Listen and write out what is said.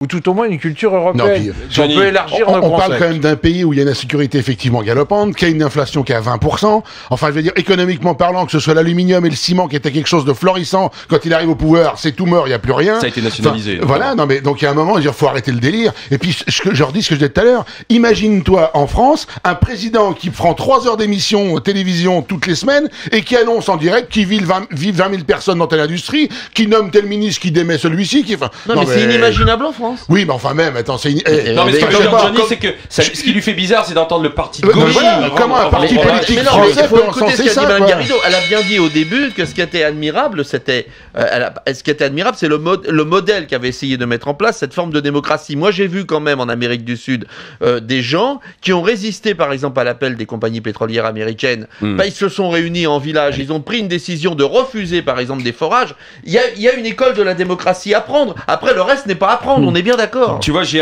ou tout au moins une culture Non, européenne. puis, On peut élargir nos on parle concepts. quand même d'un pays où il y a une insécurité effectivement galopante, qui a une inflation qui est à 20%. Enfin, je veux dire, économiquement parlant, que ce soit l'aluminium et le ciment qui était quelque chose de florissant, quand il arrive au pouvoir, c'est tout mort, il n'y a plus rien. Ça a été nationalisé. Enfin, voilà, non mais donc il y a un moment, il faut arrêter le délire. Et puis, je redis ce que je disais tout à l'heure, imagine-toi en France, un président qui prend 3 heures d'émission aux télévision toutes les semaines et qui annonce en direct qu'il vit 20 000 personnes dans telle industrie, qui nomme tel ministre, qui démet celui-ci, qui... Enfin, non mais c'est inimaginable en France. Oui, mais enfin même, attends, c'est... Non, mais ce que mais veut dire comment- Johnny, c'est que ce qui lui fait bizarre, c'est d'entendre le parti de Mais gauche. voilà, comment un parti Mais politique Mais non, mais français il faut peut écouter ce encenser qu'a ça, dit Mme quoi. Garrido. Elle a bien dit au début que ce qui était admirable, c'était ce qui était admirable, c'est le modèle qu'avait essayé de mettre en place cette forme de démocratie. Moi, j'ai vu quand même en Amérique du Sud des gens qui ont résisté, par exemple, à l'appel des compagnies pétrolières américaines. Bah, ils se sont réunis en village, ils ont pris une décision de refuser, par exemple, des forages. Il y a une école de la démocratie à prendre. Après, le reste n'est pas à prendre. On est bien d'accord. Tu vois, j'ai